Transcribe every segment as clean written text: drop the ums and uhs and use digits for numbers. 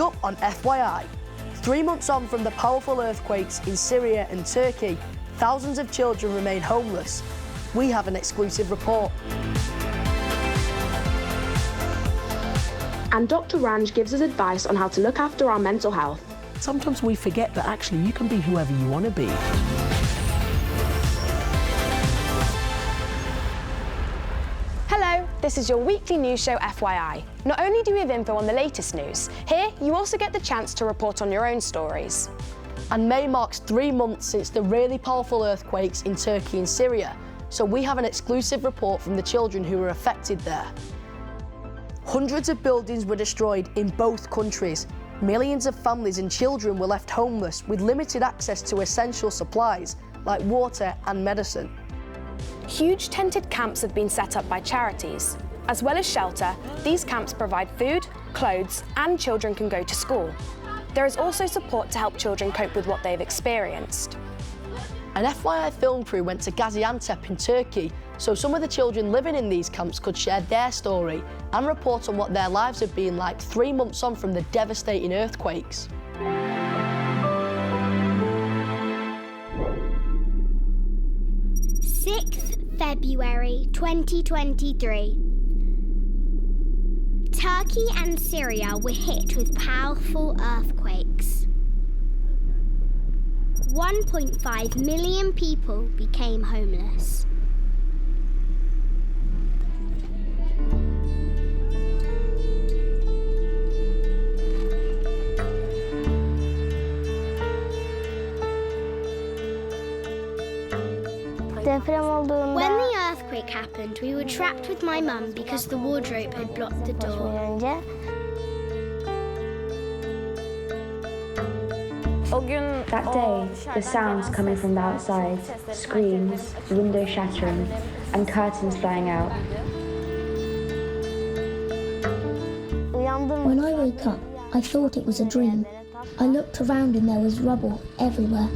Coming up on FYI, 3 months on from the powerful earthquakes in Syria and Turkey, thousands of children remain homeless. We have an exclusive report. And Dr Ranj gives us advice on how to look after our mental health. Sometimes we forget that actually you can be whoever you want to be. Hello, this is your weekly news show FYI. Not only do we have info on the latest news, here you also get the chance to report on your own stories. And May marks 3 months since the really powerful earthquakes in Turkey and Syria, so we have an exclusive report from the children who were affected there. Hundreds of buildings were destroyed in both countries. Millions of families and children were left homeless with limited access to essential supplies like water and medicine. Huge tented camps have been set up by charities. As well as shelter, these camps provide food, clothes, and children can go to school. There is also support to help children cope with what they've experienced. An FYI film crew went to Gaziantep in Turkey, so some of the children living in these camps could share their story and report on what their lives have been like 3 months on from the devastating earthquakes. February 2023. Turkey and Syria were hit with powerful earthquakes. 1.5 million people became homeless. When the earthquake happened, we were trapped with my mum because the wardrobe had blocked the door. That day, the sounds coming from the outside, screams, windows shattering, and curtains flying out. When I woke up, I thought it was a dream. I looked around and there was rubble everywhere.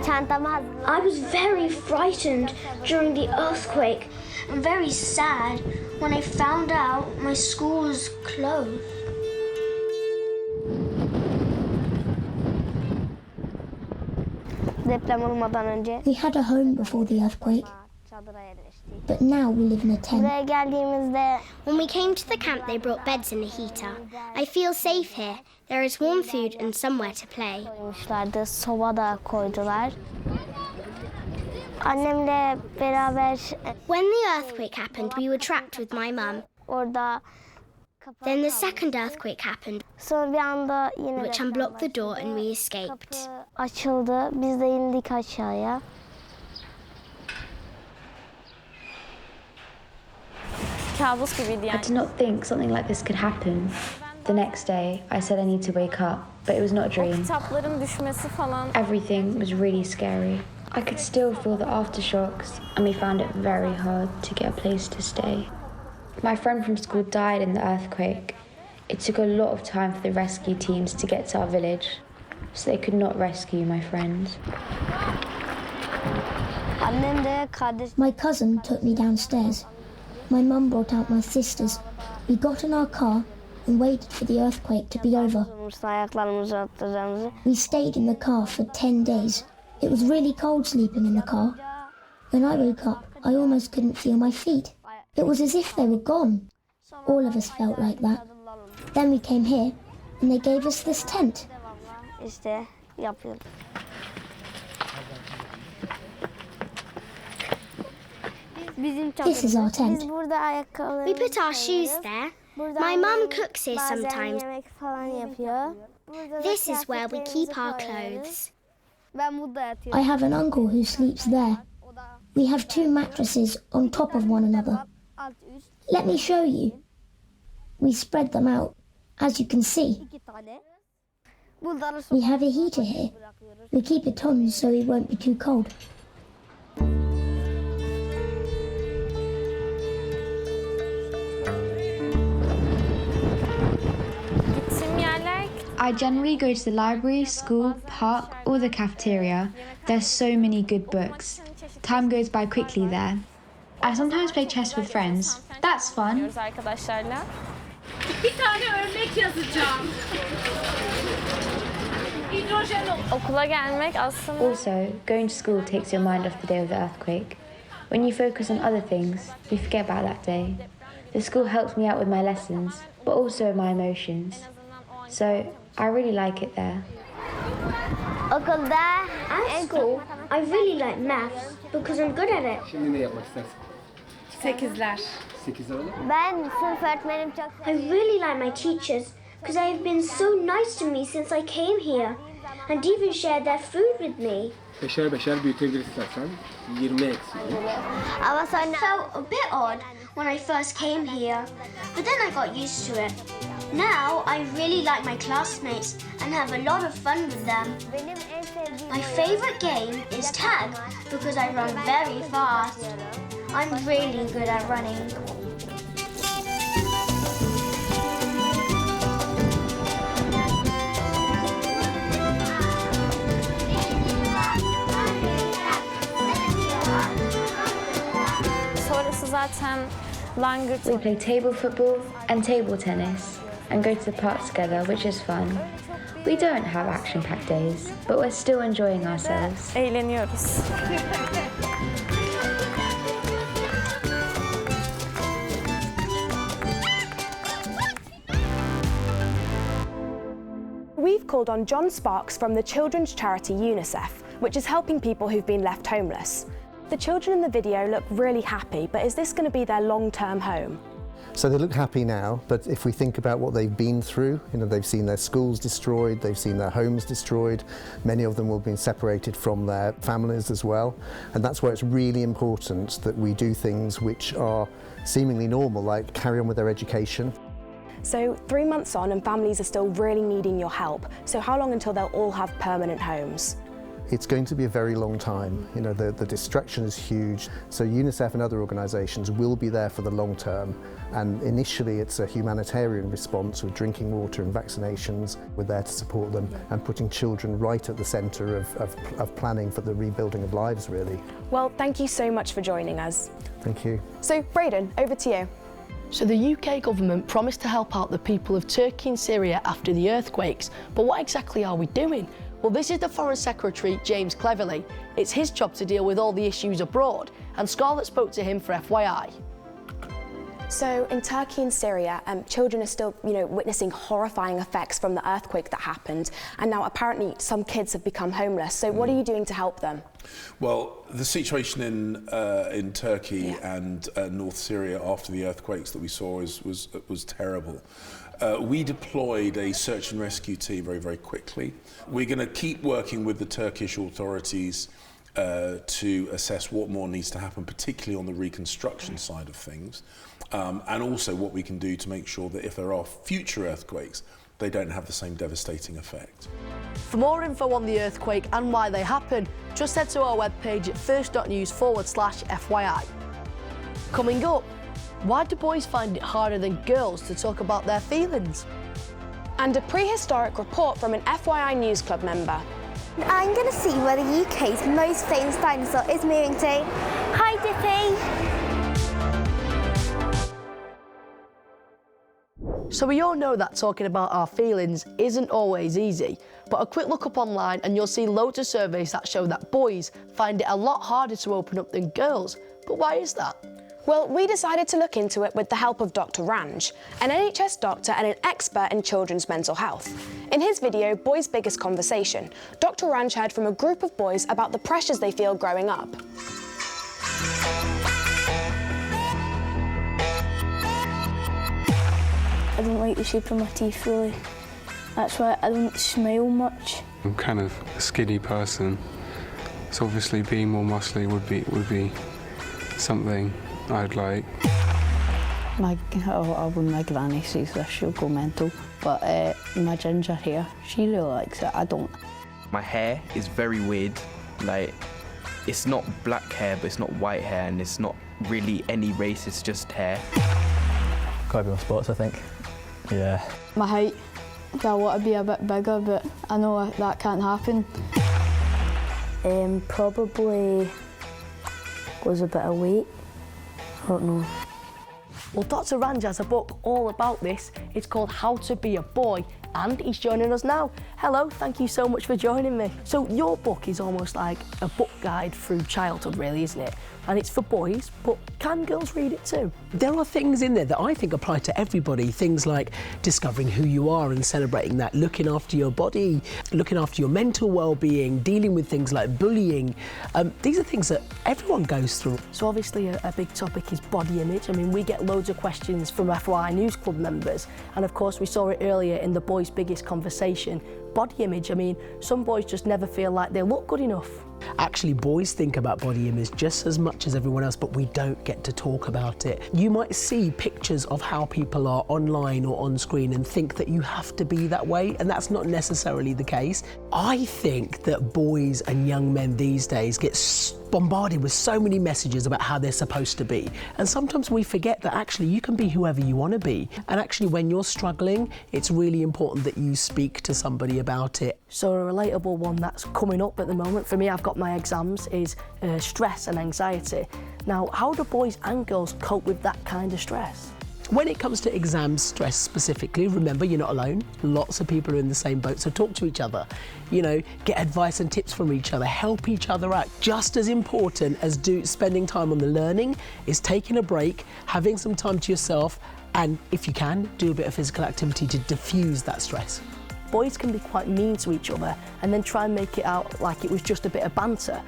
I was very frightened during the earthquake and very sad when I found out my school was closed. We had a home before the earthquake, but now we live in a tent. When we came to the camp, they brought beds and a heater. I feel safe here. There is warm food and somewhere to play. When the earthquake happened, we were trapped with my mum. Then the second earthquake happened, which unblocked the door and we escaped. I did not think something like this could happen. The next day, I said I need to wake up, but it was not a dream. Everything was really scary. I could still feel the aftershocks, and we found it very hard to get a place to stay. My friend from school died in the earthquake. It took a lot of time for the rescue teams to get to our village, so they could not rescue my friend. My cousin took me downstairs. My mum brought out my sisters. We got in our car and waited for the earthquake to be over. We stayed in the car for 10 days. It was really cold sleeping in the car. When I woke up, I almost couldn't feel my feet. It was as if they were gone. All of us felt like that. Then we came here and they gave us this tent. This is our tent. We put our shoes there. My mum cooks here sometimes. This is where we keep our clothes. I have an uncle who sleeps there. We have 2 mattresses on top of one another. Let me show you. We spread them out, as you can see. We have a heater here. We keep it on so it won't be too cold. I generally go to the library, school, park, or the cafeteria. There's so many good books. Time goes by quickly there. I sometimes play chess with friends. That's fun. Bir tane örnek yazacağım. Hidrojen Okula gelmek aslında... Also, going to school takes your mind off the day of the earthquake. When you focus on other things, you forget about that day. The school helps me out with my lessons, but also my emotions. So, I really like it there. Okulda At school, I really like maths because I'm good at it. Şimdi ne yapmak istersin? 8'ler. 8'ler olur. ben sınıf öğretmenim çok I really like my teachers because they have been so nice to me since I came here and even shared their food with me. Beşer beşer büyütebiliriz istersen. 20 eksiği. ama sonra It felt a bit odd when I first came here, but then I got used to it. Now I really like my classmates and have a lot of fun with them. benim en sevdiğim My favorite game is tag because I run very fast. I'm really good at running. Sonrası zaten langırt. We play table football and table tennis and go to the park together, which is fun. We don't have action-packed days, but we're still enjoying ourselves. Eğleniyoruz. We've called on John Sparks from the children's charity UNICEF, which is helping people who've been left homeless. The children in the video look really happy, but is this going to be their long-term home? So they look happy now, but if we think about what they've been through, they've seen their schools destroyed, they've seen their homes destroyed, many of them will have been separated from their families as well, and that's where it's really important that we do things which are seemingly normal, like carry on with their education. So 3 months on and families are still really needing your help. So how long until they'll all have permanent homes? It's going to be a very long time. The distraction is huge. So UNICEF and other organisations will be there for the long term. And initially it's a humanitarian response with drinking water and vaccinations. We're there to support them and putting children right at the centre of planning for the rebuilding of lives, really. Well, thank you so much for joining us. Thank you. So Braden, over to you. So the UK government promised to help out the people of Turkey and Syria after the earthquakes, but what exactly are we doing? Well, this is the Foreign Secretary, James Cleverly. It's his job to deal with all the issues abroad, and Scarlett spoke to him for FYI. So in Turkey and Syria, children are still, witnessing horrifying effects from the earthquake that happened, and now apparently some kids have become homeless. So what are you doing to help them? Well, the situation in Turkey and North Syria after the earthquakes that we saw was terrible. We deployed a search and rescue team very, very quickly. We're going to keep working with the Turkish authorities to assess what more needs to happen, particularly on the reconstruction side of things, and also what we can do to make sure that if there are future earthquakes, they don't have the same devastating effect. For more info on the earthquake and why they happen, just head to our webpage at first.news/FYI. Coming up, why do boys find it harder than girls to talk about their feelings? And a prehistoric report from an FYI News Club member. I'm going to see where the UK's most famous dinosaur is moving to. Hi, Dippy! So we all know that talking about our feelings isn't always easy, but a quick look up online and you'll see loads of surveys that show that boys find it a lot harder to open up than girls. But why is that? Well, we decided to look into it with the help of Dr Ranj, an NHS doctor and an expert in children's mental health. In his video, Boys' Biggest Conversation, Dr Ranj heard from a group of boys about the pressures they feel growing up. I don't like the shape of my teeth, really. That's why I don't smile much. I'm kind of a skinny person, so obviously being more muscly would be something I'd like. When my granny sees this, she'll go mental. But my ginger hair, she really likes it. I don't. My hair is very weird. Like, it's not black hair, but it's not white hair, and it's not really any race. It's just hair. Gotta be my spots, I think. Yeah. My height. I want to be a bit bigger, but I know that can't happen. Probably was a bit of weight. I don't know. Well, Dr Ranj has a book all about this. It's called How to Be a Boy, and he's joining us now. Hello, thank you so much for joining me. So your book is almost like a book guide through childhood, really, isn't it? And it's for boys, but can girls read it too? There are things in there that I think apply to everybody. Things like discovering who you are and celebrating that, looking after your body, looking after your mental well-being, dealing with things like bullying. These are things that everyone goes through. So obviously a big topic is body image. I mean, we get loads of questions from FYI News Club members. And of course, we saw it earlier in the boys' biggest conversation. Body image, I mean, some boys just never feel like they look good enough. Actually, boys think about body image just as much as everyone else, but we don't get to talk about it. You might see pictures of how people are online or on screen and think that you have to be that way, and that's not necessarily the case. I think that boys and young men these days get bombarded with so many messages about how they're supposed to be. And sometimes we forget that actually you can be whoever you want to be. And actually when you're struggling, it's really important that you speak to somebody about it. So a relatable one that's coming up at the moment, for me, I've got my exams, is stress and anxiety. Now, how do boys and girls cope with that kind of stress? When it comes to exam stress specifically, remember you're not alone. Lots of people are in the same boat, so talk to each other. You know, get advice and tips from each other, help each other out. Just as important as spending time on the learning is taking a break, having some time to yourself, and if you can, do a bit of physical activity to diffuse that stress. Boys can be quite mean to each other and then try and make it out like it was just a bit of banter.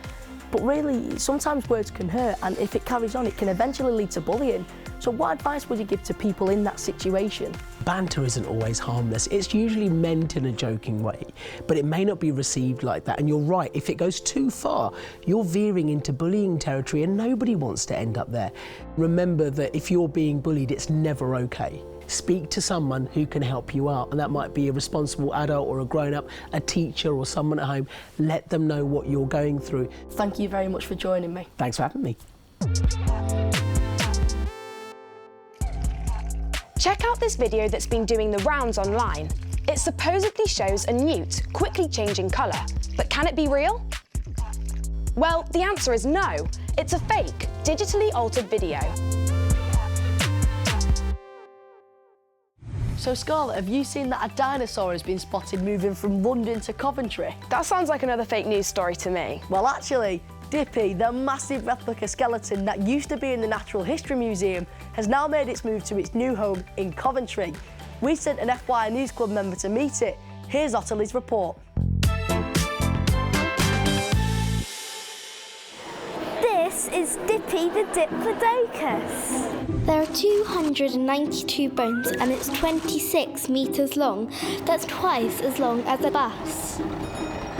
But really, sometimes words can hurt, and if it carries on, it can eventually lead to bullying. So what advice would you give to people in that situation? Banter isn't always harmless. It's usually meant in a joking way, but it may not be received like that. And you're right, if it goes too far, you're veering into bullying territory, and nobody wants to end up there. Remember that if you're being bullied, it's never okay. Speak to someone who can help you out, and that might be a responsible adult or a grown-up, a teacher or someone at home. Let them know what you're going through. Thank you very much for joining me. Thanks for having me. Check out this video that's been doing the rounds online. It supposedly shows a newt quickly changing colour, but can it be real? Well, the answer is no. It's a fake, digitally altered video. So Scarlett, have you seen that a dinosaur has been spotted moving from London to Coventry? That sounds like another fake news story to me. Well, actually, Dippy, the massive replica skeleton that used to be in the Natural History Museum, has now made its move to its new home in Coventry. We sent an FYI News Club member to meet it. Here's Ottilie's report. This is Dippy the Diplodocus. There are 292 bones and it's 26 metres long. That's twice as long as a bus.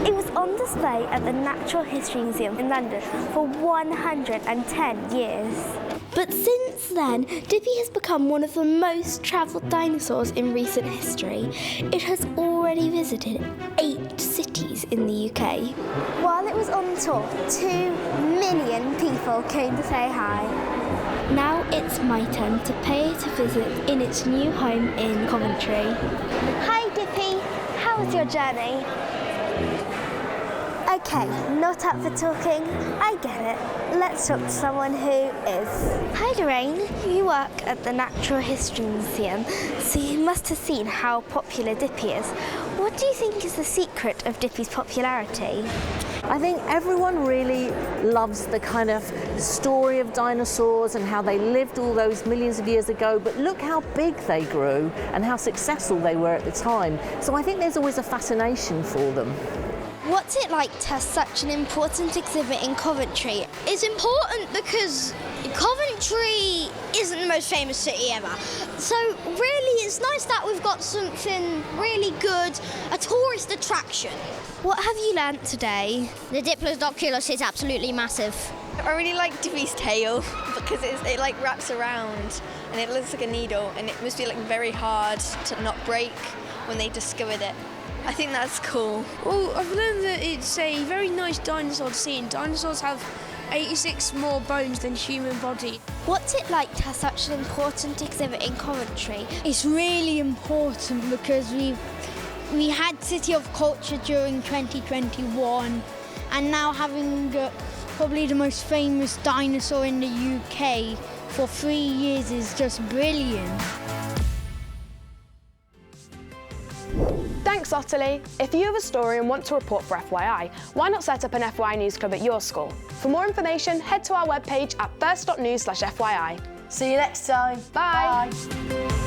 It was on display at the Natural History Museum in London for 110 years. But since then, Dippy has become one of the most travelled dinosaurs in recent history. It has already visited 8 cities in the UK. While it was on tour, 2 million people came to say hi. Now it's my turn to pay it a visit in its new home in Coventry. Hi Dippy, how was your journey? Okay, not up for talking. I get it. Let's talk to someone who is. Hi Lorraine, you work at the Natural History Museum, so you must have seen how popular Dippy is. What do you think is the secret of Dippy's popularity? I think everyone really loves the kind of story of dinosaurs and how they lived all those millions of years ago, but look how big they grew and how successful they were at the time. So I think there's always a fascination for them. What's it like to have such an important exhibit in Coventry? It's important because Coventry isn't the most famous city ever. So really it's nice that we've got something really good, a tourist attraction. What have you learnt today? The Diplodocus is absolutely massive. I really like Dippy's tail because it like wraps around and it looks like a needle, and it must be like very hard to not break when they discovered it. I think that's cool. Well, I've learned that it's a very nice dinosaur to see, and dinosaurs have 86 more bones than human body. What's it like to have such an important exhibit in Coventry? It's really important because we had City of Culture during 2021, and now having probably the most famous dinosaur in the UK for 3 years is just brilliant. Thanks, Ottilie. If you have a story and want to report for FYI, why not set up an FYI News Club at your school? For more information, head to our webpage at first.news/FYI. See you next time. Bye.